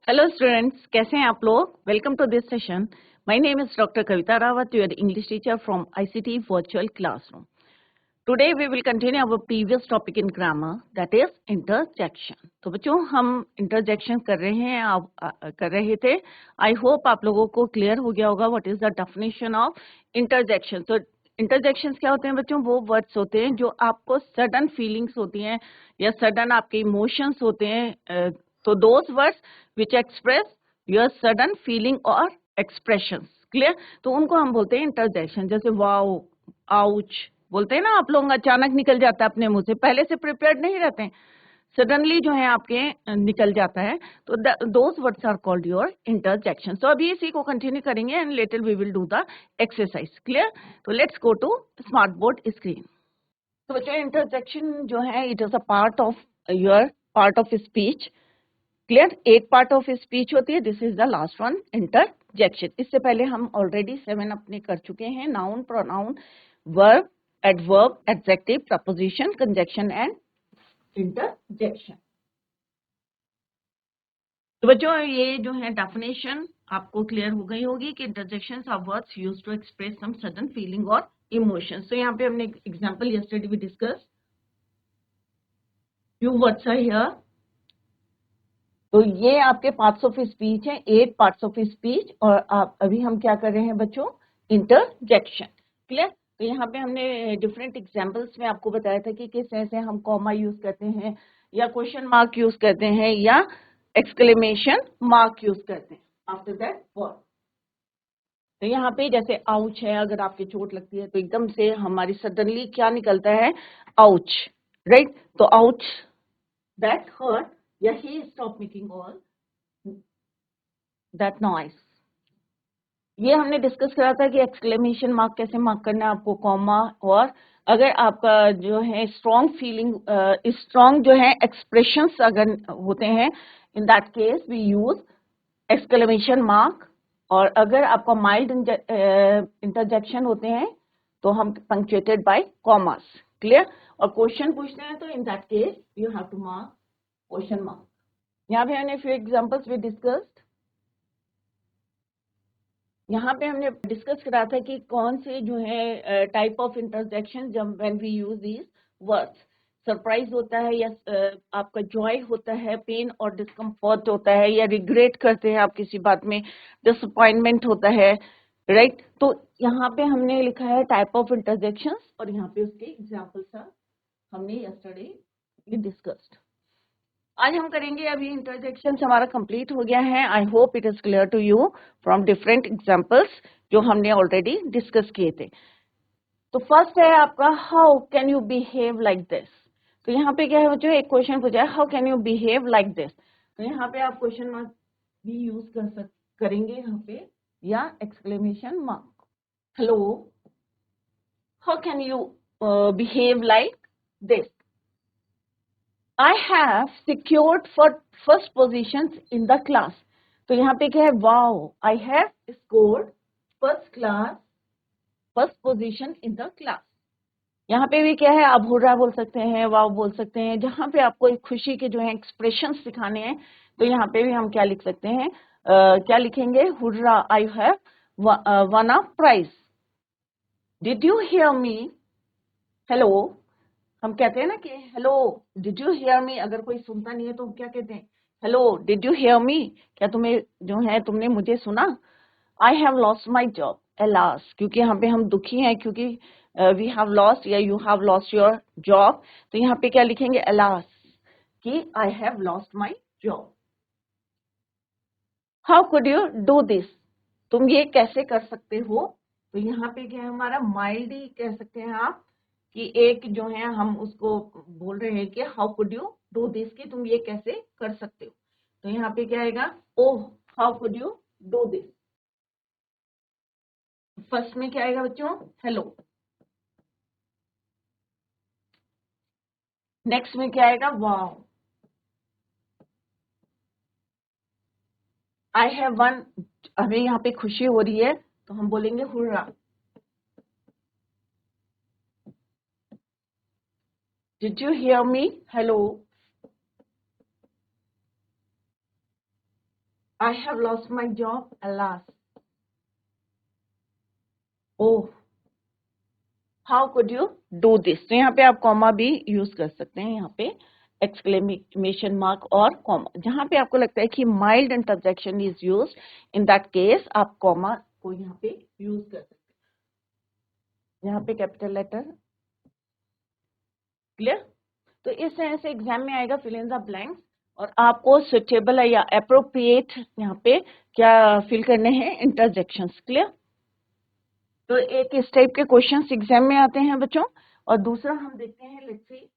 Hello students, कैसे हैं आप लोग? Welcome to this session. My name is Dr. Kavita Rawat, your English teacher from ICT Virtual Classroom. Today we will continue our previous topic in grammar, that is interjection. तो बच्चों हम interjection कर रहे हैं, कर रहे थे. I hope आप लोगों को clear हो गया होगा what is the definition of interjection. So interjections क्या होते हैं बच्चों? वो words होते हैं जो आपको sudden feelings होती हैं या sudden आपके emotions होते हैं. तो those words which express your sudden feeling or expressions. Clear? तो उनको हम बोलते हैं interjection. जैसे wow, ouch बोलते हैं ना आप लोग, अचानक निकल जाता है अपने मुंह से, पहले से प्रिपेयर्ड नहीं रहते हैं, सडनली जो है आपके निकल जाता है. तो those words are called your interjection. तो अभी इसी को कंटिन्यू करेंगे and later we will do the exercise. Clear? तो let's go to smart board screen. तो बच्चों इंटरजेक्शन जो है it is a part of your part of speech. Clear? एक पार्ट ऑफ स्पीच होती है, this is the last one, interjection. इससे पहले हम ऑलरेडी 7 अपने कर चुके हैं, noun, pronoun, verb, adverb, adjective, preposition, conjunction and interjection. तो बच्चों ये जो है डेफिनेशन आपको क्लियर हो गई होगी कि interjections are words used to express some sudden feeling और इमोशंस. तो यहाँ पे हमने example yesterday we discuss, few words are here. तो ये आपके पार्ट्स ऑफ स्पीच है, 8 पार्ट्स ऑफ स्पीच, और आप अभी हम क्या कर रहे हैं बच्चों? इंटरजेक्शन. क्लियर? तो यहाँ पे हमने डिफरेंट एग्जांपल्स में आपको बताया था कि किस तरह से हम कॉमा यूज करते हैं या क्वेश्चन मार्क यूज करते हैं या एक्सक्लेमेशन मार्क यूज करते हैं आफ्टर दैट वर्ड. तो यहाँ पे जैसे आउच है, अगर आपके चोट लगती है तो एकदम से हमारी सडनली क्या निकलता है? आउच. राइट? तो आउच, दैट हर्ट, या ही stop making all that noise. ये हमने डिस्कस करा था कि एक्सक्लेमेशन मार्क कैसे मार्क करना है आपको, कॉमा, और अगर आपका जो है स्ट्रॉन्ग फीलिंग, स्ट्रॉन्ग जो है एक्सप्रेशंस अगर होते हैं, in that case we use exclamation mark. और अगर आपका माइल्ड इंटरजेक्शन होते हैं तो हम पंक्चुएटेड बाय कॉमास. क्लियर? और क्वेश्चन पूछते हैं तो in that case you have to mark question mark. यहाँ पे हमने फ्यू एग्जांपल्स भी डिस्कस्ड. यहाँ पे हमने डिस्कस करा था कि कौन से जो है टाइप ऑफ इंटरजेक्शन जब when we use these words. Surprise होता है या आपका जॉय होता है, पेन और डिस्कम्फर्ट होता है, या रिग्रेट करते हैं आप किसी बात में, डिसअपॉइंटमेंट होता है. राइट? तो यहाँ पे हमने लिखा है टाइप ऑफ इंटरजेक्शंस, और यहाँ पे उसके एग्जांपल्स हमने यस्टरडे डिस्कस्ड. आज हम करेंगे, अभी इंटरजेक्शन हमारा कंप्लीट हो गया है. I hope it is clear to you from different examples जो हमने ऑलरेडी डिस्कस किए थे. तो फर्स्ट है आपका, how can you behave like this. तो यहाँ पे क्या है बच्चों, एक क्वेश्चन पूछा है, how can you behave like this. तो यहाँ पे आप क्वेश्चन मार्क भी यूज करेंगे यहाँ पे, या exclamation mark. Hello, how can you behave like this. I have secured for first positions in the class. तो यहाँ पे क्या है? Wow, I have scored first position in the class. यहाँ पे भी क्या है? आप हुर्रा बोल सकते हैं, वाव बोल सकते हैं. जहाँ पे आपको एक खुशी के जो है एक्सप्रेशंस दिखाने हैं, तो यहाँ पे भी हम क्या लिख सकते हैं? क्या लिखेंगे? Hurrah, I have won a prize. Did you hear me? Hello. हम कहते हैं ना कि hello, did you hear me. अगर कोई सुनता नहीं है तो हम क्या कहते हैं? Hello, did you hear me. क्या तुम्हें जो है तुमने मुझे सुना? I have lost my job, alas. क्योंकि यहाँ पे हम दुखी हैं, क्योंकि वी हैव लॉस्ट या you have lost your job. तो यहाँ पे क्या लिखेंगे? एलास, कि I have lost my job. How could you do this. तुम ये कैसे कर सकते हो. तो यहाँ पे क्या है हमारा? माइल्ड ही कह सकते हैं आप, कि एक जो है हम उसको बोल रहे हैं कि how could you do this, कि तुम ये कैसे कर सकते हो. तो यहाँ पे क्या आएगा? Oh, how could you do this. First में क्या आएगा बच्चों? हेलो. नेक्स्ट में क्या आएगा? वाओ. आई हैव वन, हमें यहाँ पे खुशी हो रही है तो हम बोलेंगे hurrah. Did you hear me. Hello. I have lost my job, alas. Oh, how could you do this? तो यहाँ पे आप कॉमा भी यूज कर सकते हैं, यहाँ पे एक्सक्लेमेशन मार्क और कॉमा, जहाँ पे आपको लगता है कि mild interjection is use, in that case आप कॉमा को यहाँ पे यूज कर सकते हैं, यहाँ पे कैपिटल लेटर। क्लियर? तो इस तरह से एग्जाम में आएगा फिल इन द ब्लैंक्स, और आपको सुटेबल या अप्रोप्रिएट यहाँ पे क्या फिल करने हैं, इंटरजेक्शंस। क्लियर? तो एक इस टाइप के क्वेश्चंस एग्जाम में आते हैं बच्चों, और दूसरा हम देखते हैं, लेट्स सी।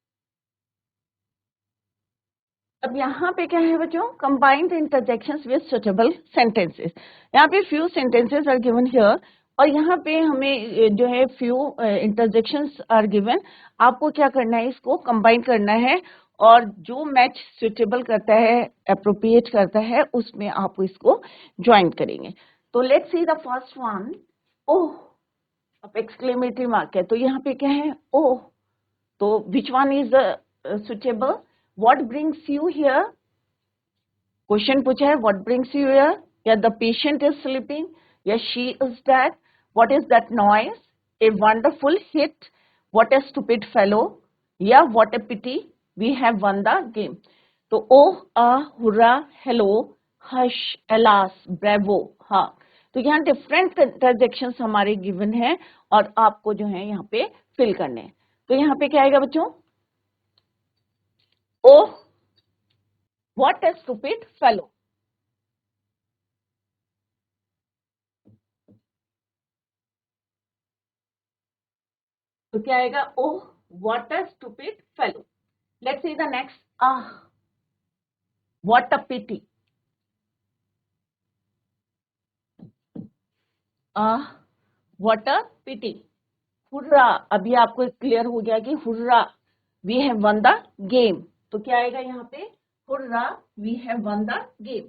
अब यहाँ पे क्या है बच्चों, combined interjections with suitable sentences. यहाँ पे few sentences are given here, और यहाँ पे हमें जो है फ्यू इंटरजेक्शंस आर गिवन, आपको क्या करना है, इसको कंबाइन करना है, और जो मैच सुटेबल करता है, अप्रोप्रिएट करता है, उसमें आप इसको ज्वाइन करेंगे। तो let's see the first one. Oh, अब एक्सक्लेमेटरी मार्क है, तो यहाँ पे क्या है, ओह, तो which one is suitable? What brings you here? Question पूछा है, what brings you here? या the patient is sleeping, या she is dead. What is that noise? A wonderful hit. What a stupid fellow. या what a pity, we have won the game. तो oh, hurrah, hello, hush, alas, bravo. हाँ, तो यहाँ different interjections हमारे given है, और आपको जो है यहाँ पे फिल करने हैं। तो यहाँ पे क्या आएगा बच्चों? Oh, what a stupid fellow. तो क्या आएगा? Oh, what a stupid fellow. Let's see the next. What a pity. What a pity. Hurrah, अभी आपको क्लियर हो गया कि hurrah, we have won the game. तो क्या आएगा यहाँ पे? Hurrah, we have won the game.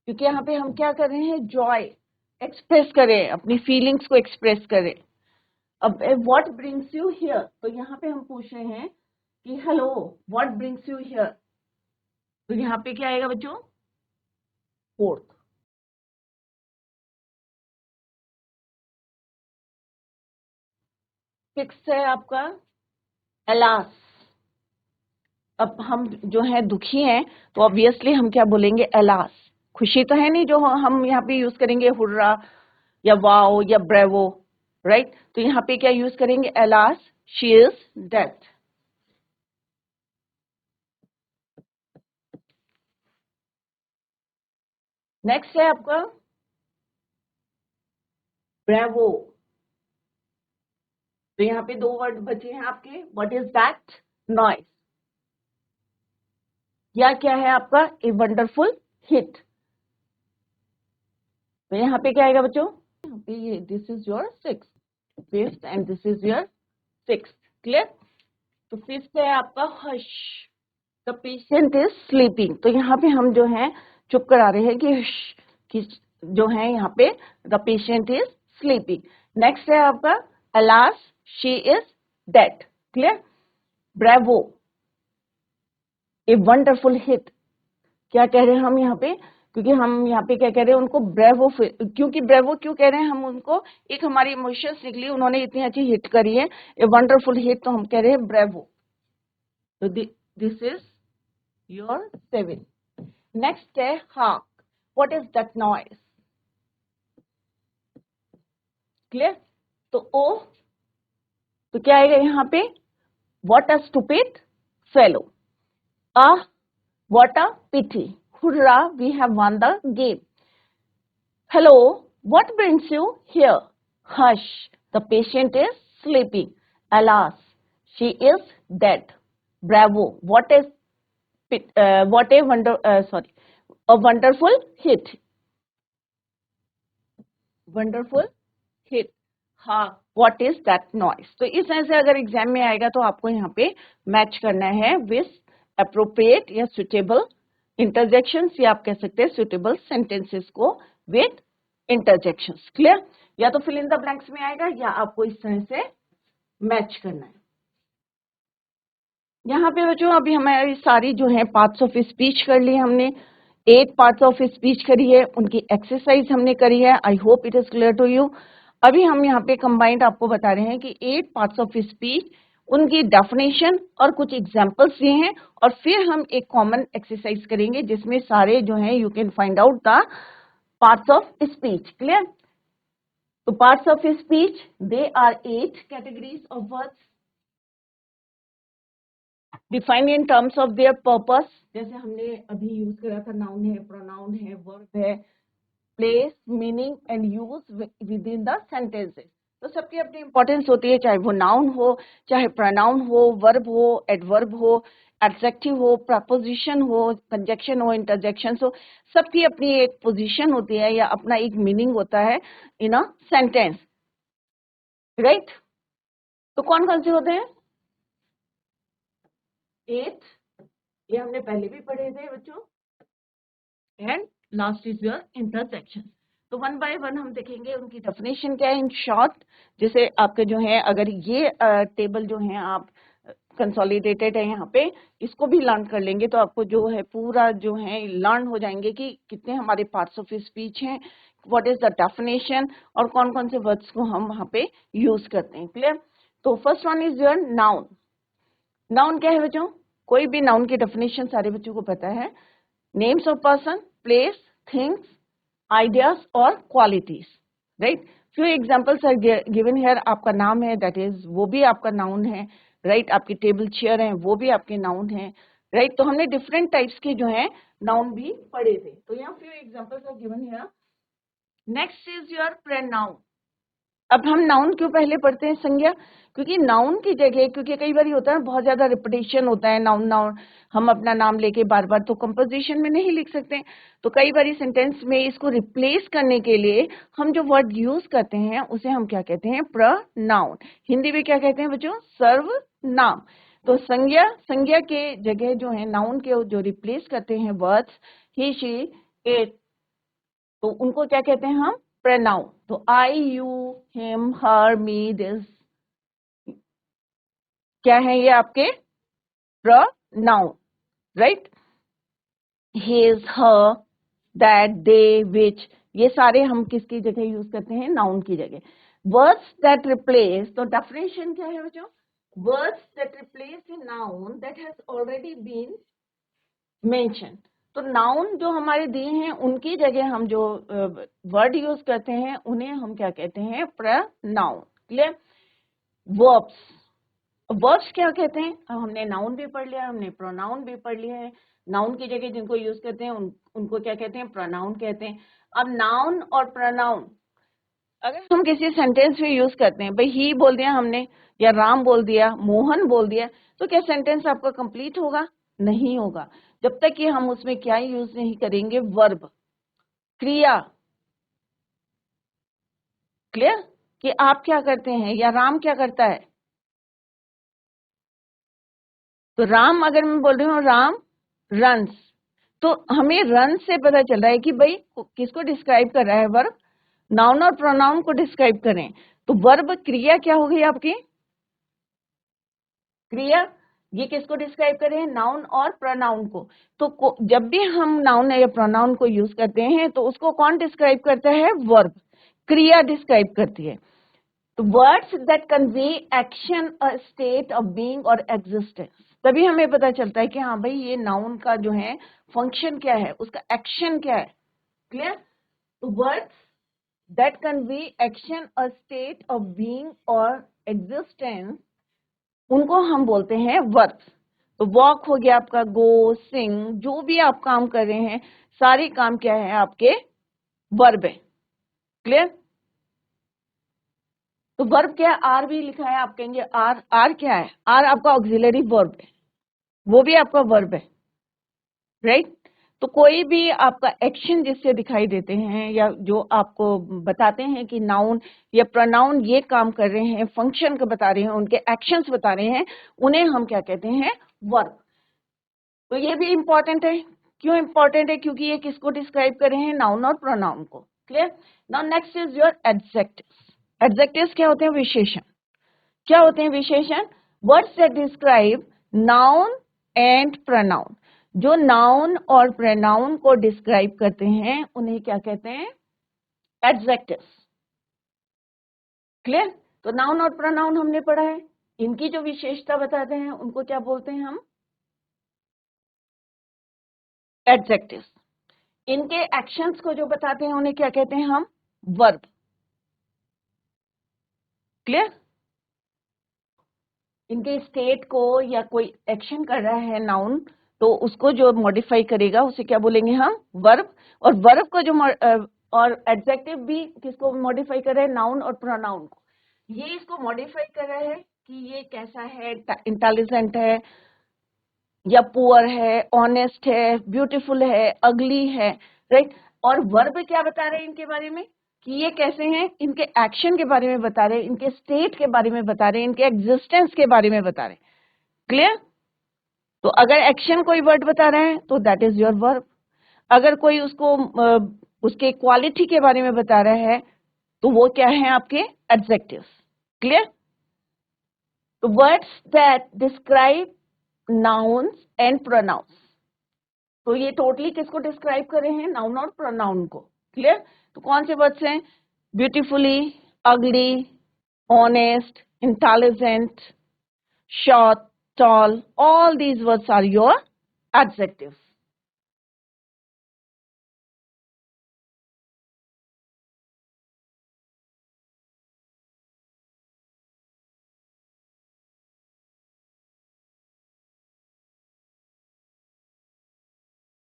क्योंकि यहाँ पे हम क्या कर रहे हैं, जॉय एक्सप्रेस करें, अपनी फीलिंग्स को एक्सप्रेस करें। अब व्हाट ब्रिंग्स यू हियर, तो यहाँ पे हम पूछ रहे हैं कि hello, what brings you here, तो यहाँ पे क्या आएगा बच्चों? फोर्थ। सिक्स है आपका एलास। अब हम जो है दुखी हैं, तो ऑब्वियसली हम क्या बोलेंगे, एलास। खुशी तो है नहीं जो हम यहाँ पे यूज करेंगे हुर्रा या वाओ या ब्रेवो, राइट? तो यहाँ पे क्या यूज करेंगे, alas, she is dead. Next है आपका ब्रेवो। तो यहाँ पे दो वर्ड बचे हैं आपके, व्हाट इज दैट नॉइस, या क्या है आपका, ए वंडरफुल हिट। तो यहाँ पे क्या आएगा बच्चों, यहाँ पे ये this is your six, fifth, and this is your six. Clear? तो फिफ्थ है आपका hush, the patient is sleeping. तो यहाँ पे हम जो है चुप करा रहे हैं कि जो है यहाँ पे the patient is sleeping. Next है आपका alas, she is dead. Clear? Bravo, a wonderful hit. क्या कह रहे हैं हम यहाँ पे, क्योंकि हम यहाँ पे क्या कह रहे हैं उनको ब्रेवो, क्योंकि ब्रेवो क्यों कह रहे हैं हम उनको, एक हमारी इमोशंस निकली, उन्होंने इतनी अच्छी हिट करी है, ए वंडरफुल हिट, तो हम कह रहे हैं ब्रेवो। तो this is your seven. Next है hark, what is that noise. Clear? तो ओ, तो क्या आएगा यहाँ पे, what a stupid fellow, what a pity, hurrah, we have won the game. Hello, what brings you here? Hush, the patient is sleeping. Alas, she is dead. Bravo, what a wonderful hit. Wonderful hit. हाँ, what is that noise? तो इस तरह से अगर exam में आएगा तो आपको यहाँ पे मैच करना है विथ अप्रोप्रिएट या सुटेबल इंटरजेक्शंस, या आप कह सकते हैं सुटेबल सेंटेंसेस को विथ इंटरजेक्शंस। क्लियर? या तो फिल इन द ब्लैंक्स में आएगा, या आपको इस तरह से मैच करना है। यहाँ पे बच्चों अभी हमारी सारी जो है पार्ट्स ऑफ स्पीच कर ली हमने, 8 पार्ट्स ऑफ स्पीच करी है, उनकी एक्सरसाइज हमने करी है। I hope it is clear to you. अभी हम यहाँ पे कंबाइंड आपको बता रहे हैं कि 8 पार्ट्स ऑफ स्पीच, उनकी डेफिनेशन और कुछ एग्जांपल्स दिए हैं, और फिर हम एक कॉमन एक्सरसाइज करेंगे जिसमें सारे जो हैं you can find out the parts of speech. Clear? तो parts of speech, they are 8 categories of words defined in terms of their purpose. जैसे हमने अभी यूज करा था, नाउन है, प्रोनाउन है, वर्ब है, place, meaning and use with in the sentences. तो सबकी अपनी इंपॉर्टेंस होती है, चाहे वो नाउन हो, चाहे प्रोनाउन हो, वर्ब हो, एडवर्ब हो, एडजेक्टिव हो, प्रपोजिशन हो, कंजक्शन हो, इंटरजेक्शन हो, सबकी अपनी एक पोजीशन होती है या अपना एक मीनिंग होता है इन अ सेंटेंस, राइट? तो कौन कौन से होते हैं? 8, ये हमने पहले भी पढ़े थे बच्चों, and last is your intersection. तो वन बाय वन हम देखेंगे उनकी डेफिनेशन क्या है इन शॉर्ट। जैसे आपके जो है, अगर ये टेबल जो है आप कंसोलिडेटेड है यहाँ पे, इसको भी लर्न कर लेंगे तो आपको जो है पूरा जो है लर्न हो जाएंगे कि कितने हमारे पार्ट्स ऑफ स्पीच हैं, व्हाट इज द डेफिनेशन, और कौन कौन से वर्ड्स को हम वहाँ पे यूज करते हैं। क्लियर? तो first one is your noun. Noun क्या है बच्चों? कोई भी नाउन की डेफिनेशन सारे बच्चों को पता है। Names of person, place, things, ideas or qualities, right? Few examples are given here. आपका नाम है, that is वो भी आपका नाउन है, right? आपकी टेबल चेयर है, वो भी आपके नाउन है, right? तो हमने डिफरेंट टाइप्स के जो है नाउन भी पढ़े थे। तो यहाँ few examples are given here. Next is your pronoun. अब हम नाउन क्यों पहले पढ़ते हैं संज्ञा? क्योंकि नाउन की जगह, क्योंकि कई बार होता है बहुत ज्यादा रिपीटेशन होता है, नाउन नाउन हम अपना नाम लेके बार बार तो कंपोजिशन में नहीं लिख सकते, तो कई बार सेंटेंस में इसको रिप्लेस करने के लिए हम जो वर्ड यूज करते हैं उसे हम क्या कहते हैं? प्रोनाउन। हिंदी में क्या कहते हैं बच्चों? सर्वनाम। तो संज्ञा, संज्ञा के जगह जो है नाउन के जो रिप्लेस करते हैं वर्ड्स, ही, शी, इट, तो उनको क्या कहते हैं हम? प्रोनाउन। तो I, you, him, her, me, this, क्या है ये आपके? Pronoun, right? His, her, that, they, which, ये सारे हम किसकी जगह यूज करते हैं? नाउन की जगह। वर्ड्स दैट रिप्लेस, तो डेफिनेशन क्या है बच्चों? Words that replace a noun that has already been mention. तो नाउन जो हमारे दिए हैं उनकी जगह हम जो वर्ड यूज करते हैं उन्हें हम क्या कहते हैं? प्रोनाउन। क्लियर? वर्ब्स, वर्ब्स क्या कहते हैं? अब हमने नाउन भी पढ़ लिया, हमने प्रोनाउन भी पढ़ लिया है। नाउन की जगह जिनको यूज करते हैं उनको क्या कहते हैं? प्रोनाउन कहते हैं। अब नाउन और प्रोनाउन अगर हम किसी सेंटेंस में यूज करते हैं, भाई ही बोल दिया हमने, या राम बोल दिया, मोहन बोल दिया, तो क्या सेंटेंस आपका कंप्लीट होगा? नहीं होगा, जब तक कि हम उसमें क्या यूज नहीं करेंगे? वर्ब, क्रिया। क्लियर? कि आप क्या करते हैं या राम क्या करता है। तो राम, अगर मैं बोल रही हूँ राम रन्स, तो हमें रन से पता चल रहा है कि भाई किसको डिस्क्राइब कर रहा है? वर्ब। नाउन और प्रोनाउन को डिस्क्राइब करें तो वर्ब क्रिया क्या हो गई आपकी? क्रिया। ये किसको डिस्क्राइब करें? नाउन और प्रोनाउन को। तो जब भी हम नाउन या प्रोनाउन को यूज करते हैं तो उसको कौन डिस्क्राइब करता है? वर्ब, क्रिया डिस्क्राइब करती है। तो words that convey action, a state of being और एग्जिस्टेंस, तभी हमें पता चलता है कि हाँ भाई ये नाउन का जो है फंक्शन क्या है, उसका एक्शन क्या है। क्लियर? तो words that convey action, a state of being और एग्जिस्टेंस, उनको हम बोलते हैं वर्ब्स। तो वॉक हो गया आपका, गो, सिंग, जो भी आप काम कर रहे हैं सारे काम क्या है? आपके वर्ब है। क्लियर? तो वर्ब क्या है? आर भी लिखा है, आप कहेंगे आर, आर क्या है? आर आपका ऑक्सिलरी वर्ब है, वो भी आपका वर्ब है, राइट? तो कोई भी आपका एक्शन जिससे दिखाई देते हैं या जो आपको बताते हैं कि नाउन या प्रोनाउन ये काम कर रहे हैं, फंक्शन को बता रहे हैं, उनके एक्शंस बता रहे हैं, उन्हें हम क्या कहते हैं? वर्ब। तो ये भी इंपॉर्टेंट है। क्यों इंपॉर्टेंट है? क्योंकि ये किसको डिस्क्राइब कर रहे हैं? नाउन और प्रोनाउन को। Clear? Now next is your adjectives. Adjectives क्या होते हैं? विशेषण। क्या होते हैं विशेषण? Words that describe noun and pronoun. जो नाउन और प्रोनाउन को डिस्क्राइब करते हैं उन्हें क्या कहते हैं? एडजेक्टिव्स। क्लियर? तो नाउन और प्रोनाउन हमने पढ़ा है, इनकी जो विशेषता बताते हैं उनको क्या बोलते हैं हम? एडजेक्टिव्स। इनके एक्शंस को जो बताते हैं उन्हें क्या कहते हैं हम? वर्ब। क्लियर? इनके स्टेट को या कोई एक्शन कर रहा है नाउन, तो उसको जो मॉडिफाई करेगा उसे क्या बोलेंगे हम? वर्ब। और वर्ब को जो और एडजेक्टिव भी किसको मॉडिफाई कर रहा है? नाउन और प्रोनाउन को। ये इसको मॉडिफाई कर रहा है कि ये कैसा है, इंटेलिजेंट है या पुअर है, ऑनेस्ट है, ब्यूटीफुल है, अगली है, राइट। और वर्ब क्या बता रहे हैं इनके बारे में कि ये कैसे हैं? इनके एक्शन के बारे में बता रहे हैं, इनके स्टेट के बारे में बता रहे हैं, इनके एग्जिस्टेंस के बारे में बता रहे हैं। क्लियर? तो अगर एक्शन कोई वर्ड बता रहे हैं तो दैट इज योर वर्ब। अगर कोई उसको उसके क्वालिटी के बारे में बता रहा है तो वो क्या है? आपके एडजेक्टिव्स। क्लियर? तो words that describe nouns and pronouns. तो ये टोटली किसको डिस्क्राइब कर रहे हैं? नाउन और प्रोनाउन को। क्लियर? तो कौन से वर्ड्स हैं? ब्यूटीफुली, अगली, honest, intelligent, short, tall, all these words are your adjectives.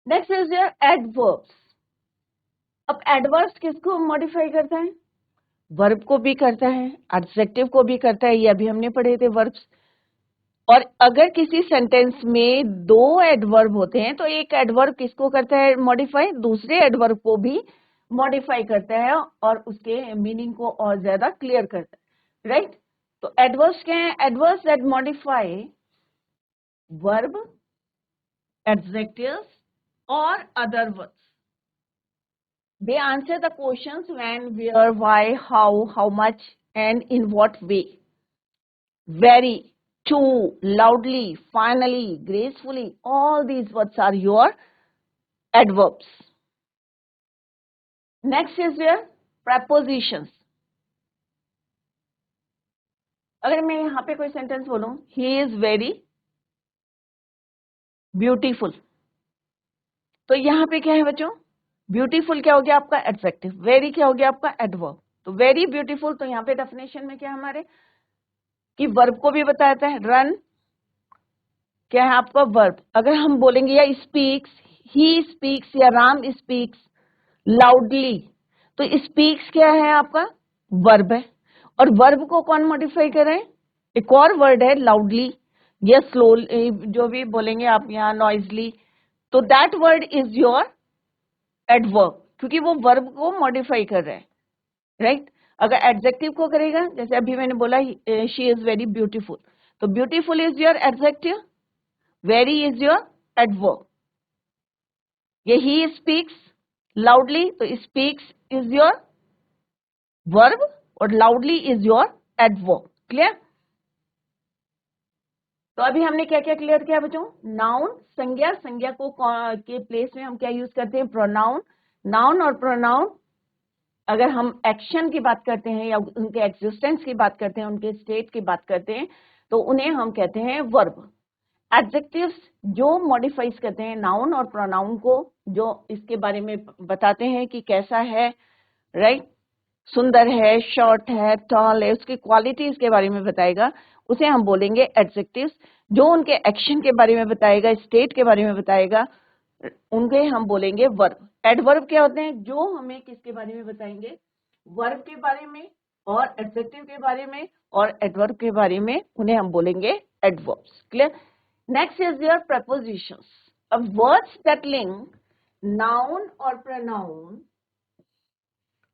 Next is your adverbs. अब adverbs किसको modify करता है? वर्ब को भी करता है, एडजेक्टिव को भी करता है, ये अभी हमने पढ़े थे वर्ब्स। और अगर किसी सेंटेंस में दो एडवर्ब होते हैं तो एक एडवर्ब किसको करता है मॉडिफाई? दूसरे एडवर्ब को भी मॉडिफाई करता है और उसके मीनिंग को और ज्यादा क्लियर करता है, राइट? तो एडवर्ब्स क्या है? Adverbs that modify verb, adjectives or other words. They answer the questions when, where, why, how much, and in what way. Very, to, loudly, finally, gracefully, all these words are your adverbs. Next is your prepositions. अगर मैं यहाँ पे कोई sentence बोलूं, he is very beautiful, तो यहाँ पे क्या है बच्चों? ब्यूटीफुल क्या हो गया आपका? एडजेक्टिव। वेरी क्या हो गया आपका? एडवर्ब। तो वेरी ब्यूटीफुल, तो यहाँ पे डेफिनेशन में क्या हमारे कि वर्ब को भी बताता है। रन क्या है आपका? वर्ब। अगर हम बोलेंगे या स्पीक्स, ही स्पीक्स या राम स्पीक्स लाउडली, तो स्पीक्स क्या है आपका? वर्ब है। और वर्ब को कौन मॉडिफाई कर रहे हैं? एक और वर्ड है लाउडली या स्लोली, जो भी बोलेंगे आप यहाँ, नॉइजली, तो that word is your adverb, क्योंकि वो वर्ब को मॉडिफाई कर रहा है, राइट? अगर एडजेक्टिव को करेगा, जैसे अभी मैंने बोला शी इज वेरी ब्यूटीफुल, तो beautiful is your adjective, very is your adverb. ये ही स्पीक्स लाउडली, तो स्पीक्स इज योर वर्ब और loudly is your adverb. Clear? तो अभी हमने क्या क्या क्लियर किया बच्चों? नाउन, संज्ञा, संज्ञा को के प्लेस में हम क्या यूज करते हैं? प्रोनाउन। नाउन और प्रोनाउन अगर हम एक्शन की बात करते हैं या उनके एग्जिस्टेंस की बात करते हैं, उनके स्टेट की बात करते हैं, तो उन्हें हम कहते हैं वर्ब। एडजेक्टिव्स जो मॉडिफाइज करते हैं नाउन और प्रोनाउन को, जो इसके बारे में बताते हैं कि कैसा है, राइट? सुंदर है, शॉर्ट है, टॉल है, उसकी क्वालिटीज के बारे में बताएगा, उसे हम बोलेंगे एडजेक्टिव्स। जो उनके एक्शन के बारे में बताएगा, स्टेट के बारे में बताएगा, उनके हम बोलेंगे वर्ब। एडवर्ब क्या होते हैं? जो हमें किसके बारे में बताएंगे? वर्ब के बारे में और एडजेक्टिव के बारे में और एडवर्ब के बारे में, उन्हें हम बोलेंगे adverbs. Clear? Next is your prepositions. अब words that link noun or pronoun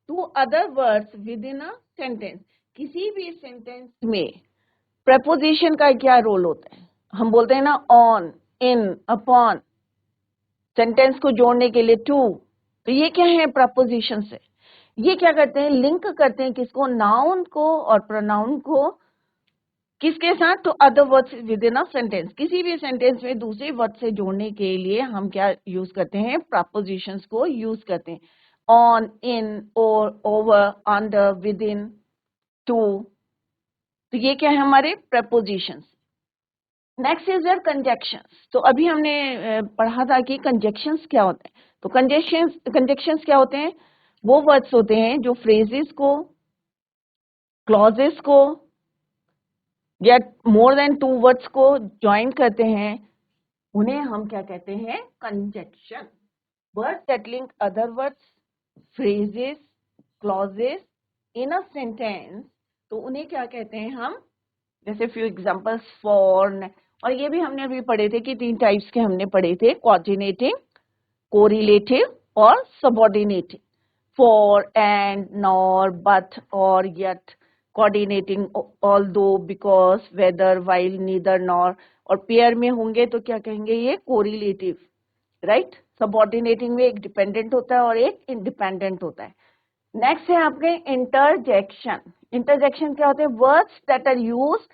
to other words within a sentence. किसी भी सेंटेंस में preposition का क्या रोल होता है? हम बोलते हैं ना on, in, upon, सेंटेंस को जोड़ने के लिए to, तो ये क्या है? preposition से ये क्या करते हैं? लिंक करते हैं किसको? नाउन को और प्रोनाउन को किसके साथ? तो other words with in a sentence, किसी भी सेंटेंस में दूसरे वर्ड से जोड़ने के लिए हम क्या यूज करते हैं? प्रपोजिशंस को यूज करते हैं। ऑन, इन, और, over, under, within, to, तो ये क्या है? हमारे prepositions. Next is your conjunctions. तो अभी हमने पढ़ा था कि कंजक्शंस क्या होते हैं। तो कंजक्शंस क्या होते हैं? वो वर्ड्स होते हैं जो फ्रेजेस को, क्लॉजेस को या मोर देन टू वर्ड्स को ज्वाइन करते हैं, उन्हें हम क्या कहते हैं? Conjunction. Words that link other words, phrases, clauses in a sentence, तो उन्हें क्या कहते हैं हम? जैसे फ्यू एग्जांपल्स, फॉर, और ये भी हमने अभी पढ़े थे कि 3 टाइप्स के हमने पढ़े थे, कोऑर्डिनेटिंग, कोरिलेटिव और सबऑर्डिनेटिव। फॉर, एंड, नॉर, बट, और, yet, coordinating, although, because, whether, while, neither, nor, और पेयर में होंगे तो क्या कहेंगे? ये कोरिलेटिव, राइट। सबऑर्डिनेटिंग में एक डिपेंडेंट होता है और एक इंडिपेंडेंट होता है। नेक्स्ट है आपके इंटरजेक्शन। इंटरजेक्शन क्या होते हैं? Words that are used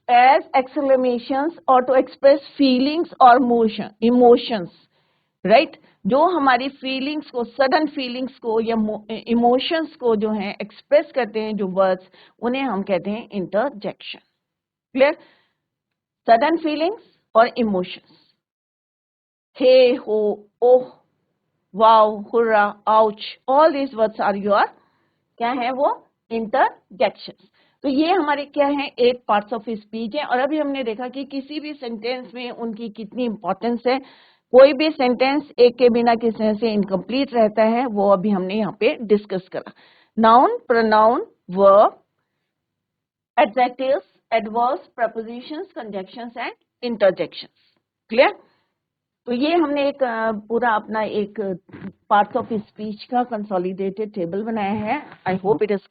as exclamations or to express feelings or emotions, right? जो हमारी फीलिंग्स को, सडन फीलिंग्स को या इमोशंस को जो है एक्सप्रेस करते हैं, जो वर्ड्स, उन्हें हम कहते हैं इंटरजेक्शन। क्लियर? सडन फीलिंग्स और emotions, hey, ho, oh, wow, hurrah, ouch, all these words are your क्या है? वो इंटरजेक्शन। तो ये हमारे क्या है? 8 पार्ट्स ऑफ स्पीच है। और अभी हमने देखा कि किसी भी सेंटेंस में उनकी कितनी इंपॉर्टेंस है। कोई भी सेंटेंस एक के बिना किसी से इनकम्प्लीट रहता है, वो अभी हमने यहाँ पे डिस्कस करा। Noun, pronoun, verb, adjectives, adverbs, propositions, conjunctions and interjections. Clear? तो ये हमने एक पूरा अपना एक पार्ट्स ऑफ स्पीच का कंसोलिडेटेड टेबल बनाया है। आई होप इट इज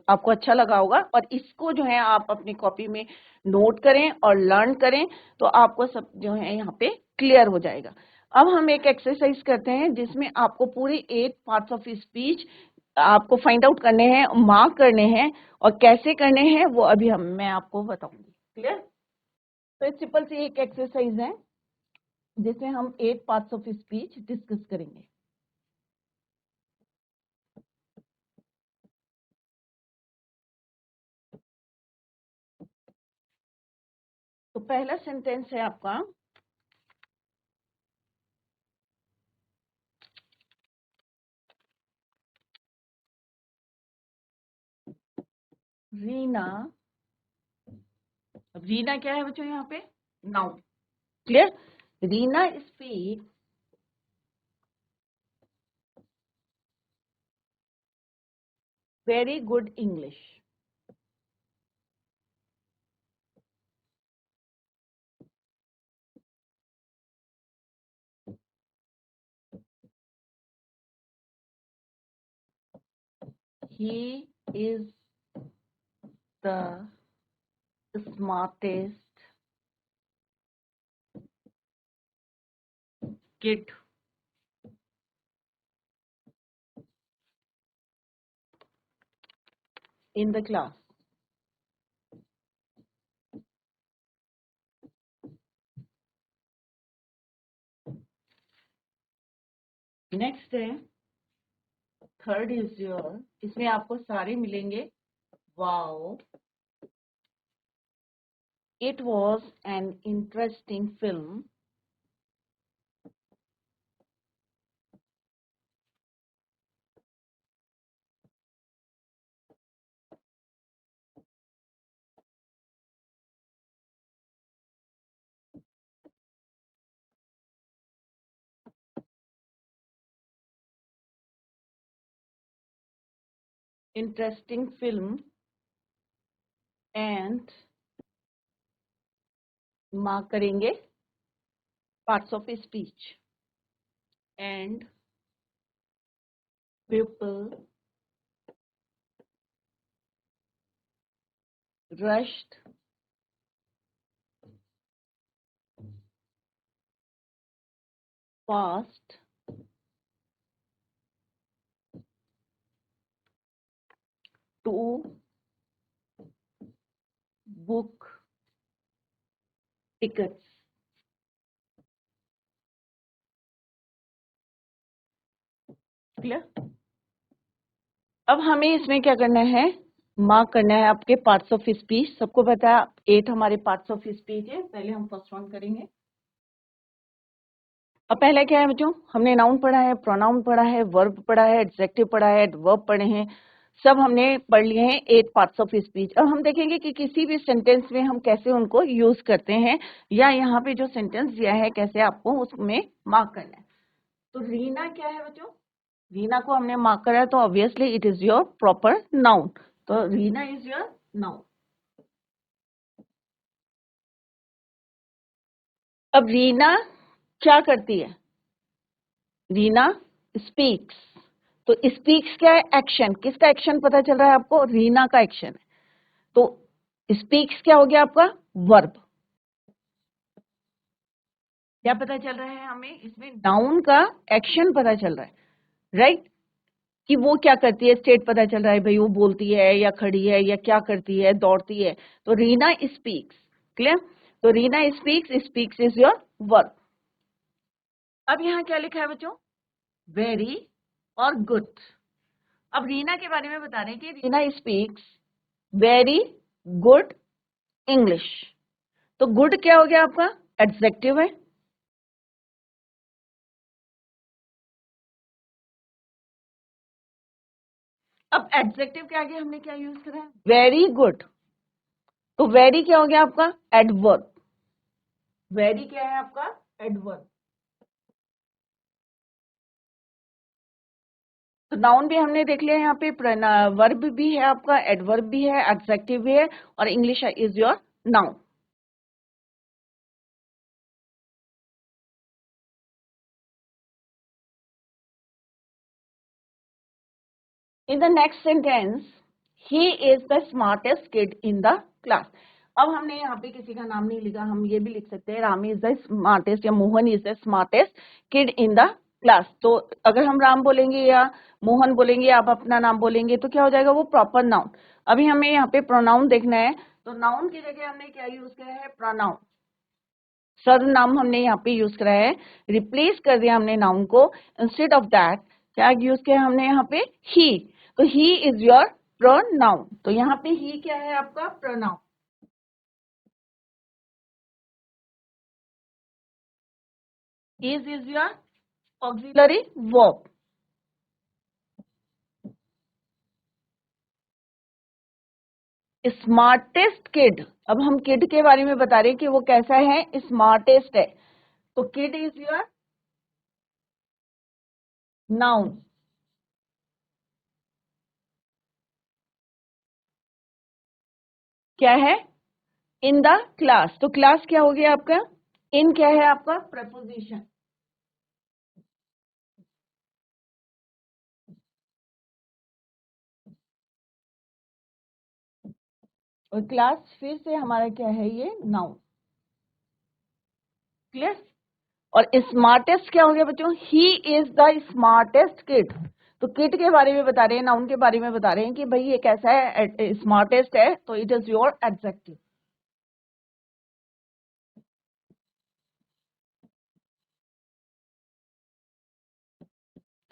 आपको अच्छा लगा होगा, और इसको जो है आप अपनी कॉपी में नोट करें और लर्न करें, तो आपको सब जो है यहाँ पे क्लियर हो जाएगा। अब हम एक एक्सरसाइज करते हैं जिसमें आपको पूरी 8 पार्ट्स ऑफ स्पीच आपको फाइंड आउट करने हैं, मार्क करने हैं, और कैसे करने हैं वो अभी मैं आपको बताऊंगी। क्लियर? तो सिंपल सी एक एक्सरसाइज है जिसमें हम 8 पार्ट्स ऑफ स्पीच डिस्कस करेंगे। तो पहला सेंटेंस है आपका, रीना। रीना क्या है बच्चों यहाँ पे? Noun. Clear? Reena speak very good English. He is the smartest kid in the class. Next है, थर्ड इज योर, इसमें आपको सारे मिलेंगे। Wow, it was an interesting film. Interesting film and mark करेंगे parts of speech. And people rushed past to book tickets. Clear? अब हमें इसमें क्या करना है, मार्क करना है आपके पार्ट्स ऑफ स्पीच। सबको पता है 8 हमारे पार्ट्स ऑफ स्पीच है। पहले हम फर्स्ट वन करेंगे। अब पहला क्या है बच्चों, हमने नाउन पढ़ा है, प्रोनाउन पढ़ा है, वर्ब पढ़ा है, एडजेक्टिव पढ़ा है, एडवर्ब पढ़े हैं, सब हमने पढ़ लिए हैं 8 पार्ट्स ऑफ स्पीच। अब हम देखेंगे कि किसी भी सेंटेंस में हम कैसे उनको यूज करते हैं, या यहाँ पे जो सेंटेंस दिया है कैसे आपको उसमें मार्क करना है। तो रीना क्या है बच्चों, रीना को हमने मार्क करा है, तो obviously it is your proper noun. तो रीना इज योर नाउन। अब रीना क्या करती है, रीना स्पीक्स। तो स्पीक्स क्या है, एक्शन। किसका एक्शन पता चल रहा है आपको, रीना का एक्शन है। तो स्पीक्स क्या हो गया आपका, वर्ब। क्या पता चल रहा है हमें इसमें, नाउन का एक्शन पता चल रहा है, राइट, कि वो क्या करती है, स्टेट पता चल रहा है भाई, वो बोलती है या खड़ी है या क्या करती है, दौड़ती है। तो रीना स्पीक्स। क्लियर? तो Reena speaks, speaks is your verb. अब यहाँ क्या लिखा है बच्चों, वेरी और गुड। अब रीना के बारे में बता रहे हैं कि Reena speaks very good English. तो गुड क्या हो गया आपका, एडजेक्टिव है। अब एडजेक्टिव के आगे हमने क्या यूज करा है, वेरी गुड। तो वेरी क्या हो गया आपका, एडवर्ब। वेरी क्या है आपका, एडवर्ब। तो नाउन भी हमने देख लिया यहाँ पे, वर्ब भी है आपका, एडवर्ब भी है, एडजेक्टिव भी है, और English is your noun. In the next sentence, he is the smartest kid in the class. अब हमने यहाँ पे किसी का नाम नहीं लिखा, हम ये भी लिख सकते हैं राम इज द स्मार्टेस्ट या Mohan is the smartest kid in the class. तो अगर हम राम बोलेंगे या मोहन बोलेंगे, आप अपना नाम बोलेंगे, तो क्या हो जाएगा वो प्रॉपर नाउन। अभी हमें यहाँ पे प्रोनाउन देखना है, तो नाउन की जगह हमने क्या यूज किया है, प्रोनाउन। सर्वनाम हमने यहाँ पे यूज करा है, रिप्लेस कर दिया हमने नाउन को। इंस्टेड ऑफ दैट क्या यूज किया हमने यहाँ पे, ही। तो ही इज योर प्रोनाउन। तो यहाँ पे ही क्या है आपका, pronoun. Is your auxiliary verb. Smartest kid, अब हम किड के बारे में बता रहे हैं कि वो कैसा है, स्मार्टेस्ट है। तो किड इज योर नाउन। क्या है, इन द क्लास। तो क्लास क्या हो गया आपका, इन क्या है आपका, प्रपोजिशन। और क्लास फिर से हमारा क्या है, ये नाउन। क्लियर? और स्मार्टेस्ट क्या हो गया बच्चों, ही इज द स्मार्टेस्ट किड। तो किड के बारे में बता रहे हैं, नाउन के बारे में बता रहे हैं कि भाई ये कैसा है, स्मार्टेस्ट है, तो इट इज योर एडजेक्टिव।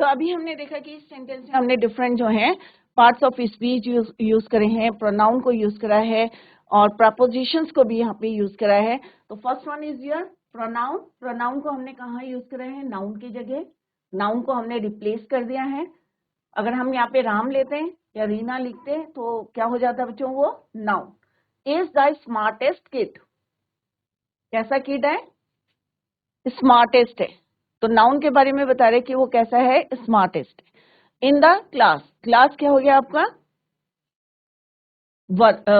तो अभी हमने देखा कि इस सेंटेंस में हमने डिफरेंट जो है पार्ट्स ऑफ स्पीच यूज करे हैं, प्रोनाउन को यूज करा है, और प्रपोजिशंस को भी यहाँ पे यूज करा है। तो first one is your pronoun. Pronoun को हमने कहाँ यूज करा है, नाउन की जगह। नाउन को हमने रिप्लेस कर दिया है। अगर हम यहाँ पे राम लेते हैं या रीना लिखते हैं तो क्या हो जाता है बच्चों, वो noun. Is the smartest kid, कैसा किड है, स्मार्टेस्ट है। तो नाउन के बारे में बता रहे कि वो कैसा है, smartest. In the class, class क्या हो गया आपका,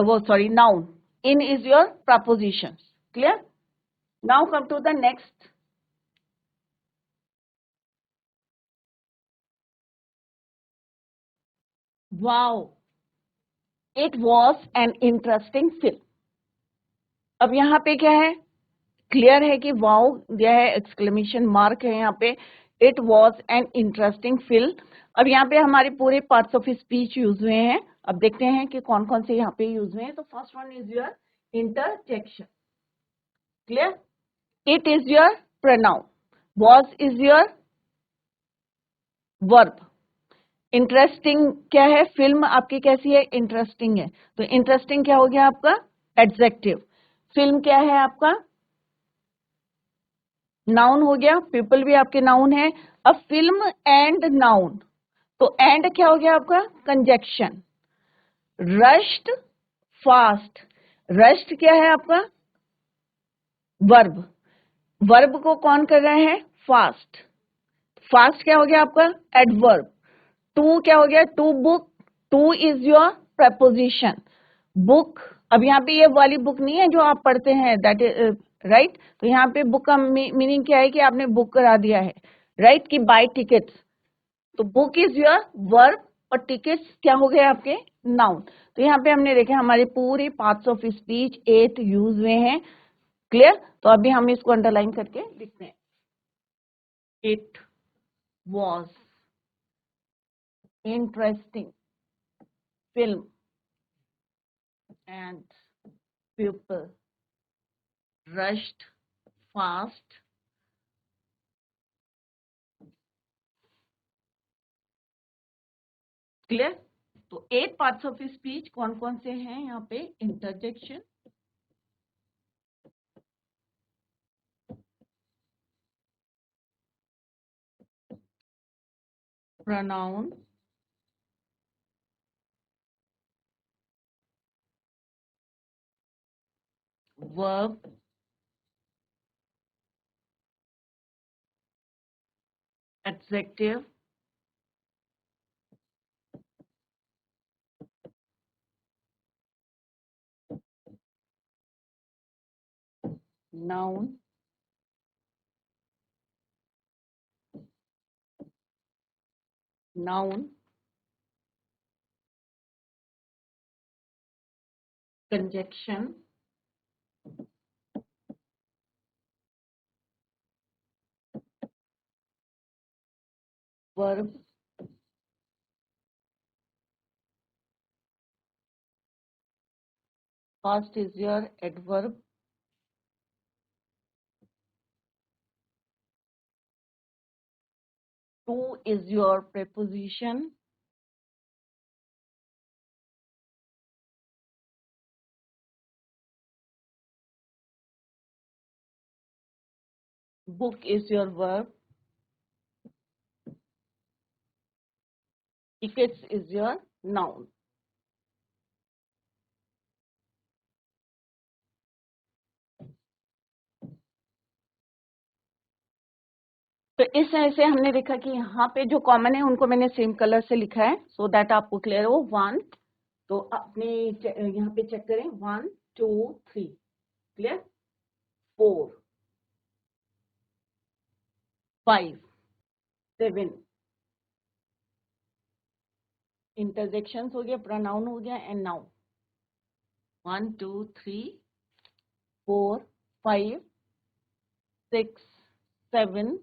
वो sorry noun. In is your preposition. Clear? Now come to the next. Wow, it was an interesting film. अब यहाँ पे क्या है, क्लियर है कि वाओ दिया है, एक्सक्लेमेशन मार्क है यहाँ पे। It was an interesting film. अब यहाँ पे हमारे पूरे पार्ट्स ऑफ स्पीच यूज हुए हैं। अब देखते हैं कि कौन कौन से यहाँ पे यूज हुए हैं। तो first one is your interjection. Clear? It is your pronoun. Was is your verb. Interesting क्या है? फिल्म आपकी कैसी है? इंटरेस्टिंग है. तो इंटरेस्टिंग क्या हो गया आपका? एडजेक्टिव. फिल्म क्या है आपका? नाउन हो गया. पीपल भी आपके नाउन है. अब फिल्म एंड नाउन, तो एंड क्या हो गया आपका? कंजक्शन. Rushed, fast. रश्ड क्या है आपका? वर्ब. वर्ब को कौन कर रहे हैं? फास्ट. फास्ट क्या हो गया आपका? एडवर्ब. टू क्या हो गया? To book. To is your preposition. Book, अब यहाँ पे ये वाली बुक नहीं है जो आप पढ़ते हैं, दैट इज राइट. तो यहाँ पे बुक का मीनिंग क्या है कि आपने बुक करा दिया है, राइट, कि बाय टिकट्स. तो बुक इज योर वर्ब और टिकट्स क्या हो गए आपके? नाउन. तो यहाँ पे हमने देखा हमारे पूरे पार्ट्स ऑफ स्पीच 8 यूज हुए हैं. क्लियर? तो अभी हम इसको अंडरलाइन करके लिखते हैं. It was interesting film and people rushed fast clear. तो 8 पार्ट्स ऑफ स्पीच कौन कौन से हैं यहाँ पे? Interjection, pronoun, verb, adjective, noun, noun, conjunction, verb, past is your adverb, to is your preposition, book is your verb, tickets is your noun. तो इस तरह से हमने देखा कि यहाँ पे जो कॉमन है उनको मैंने सेम कलर से लिखा है, सो दैट आपको क्लियर हो. 1, तो अपने यहाँ पे चेक करें. 1 2 3 क्लियर. 4 5 7 इंटरजेक्शन हो गया, प्रोनाउन हो गया and noun. 1 2 3 4 5 6 7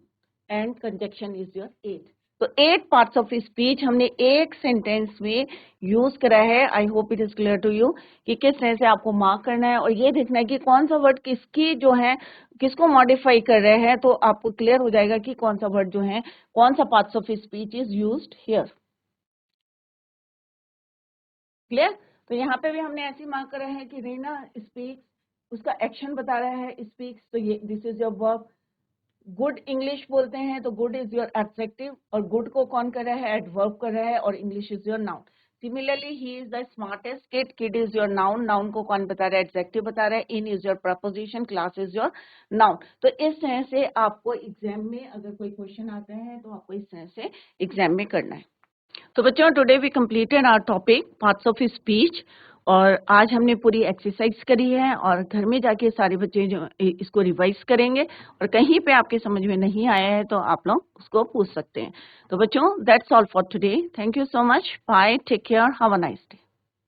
and conjunction is your 8. तो 8 पार्ट्स ऑफ स्पीच हमने एक सेंटेंस में यूज करा है. I hope it is clear to you कि किस तरह से आपको मार्क करना है और ये देखना है कि कौन सा वर्ड किसकी जो है किसको मॉडिफाई कर रहे हैं. तो आपको क्लियर हो जाएगा कि कौन सा वर्ड जो है, कौन सा parts of speech is used here. Clear? तो यहाँ पे भी हमने ऐसे मार्क करा है कि रीना स्पीक्स, उसका एक्शन बता रहा है स्पीक्स, तो ये this is your verb. Good English बोलते हैं तो गुड इज योर एडजेक्टिव और गुड को कौन कर रहा है? एडवर्ब कर रहा है और English is your noun. Similarly he is the smartest kid. Kid is your noun. Noun को कौन बता रहा है? एडजेक्टिव बता रहा है. In is your preposition. Class is your noun. तो इस तरह से आपको एग्जाम में अगर कोई क्वेश्चन आते हैं तो आपको इस तरह से एग्जाम में करना है. तो बच्चों, today we completed our topic parts of speech और आज हमने पूरी एक्सरसाइज करी है और घर में जाके सारे बच्चे जो इसको रिवाइज करेंगे और कहीं पे आपके समझ में नहीं आया है तो आप लोग उसको पूछ सकते हैं. तो बच्चों, that's all for today. Thank you so much. Bye. Take care. Have a nice day.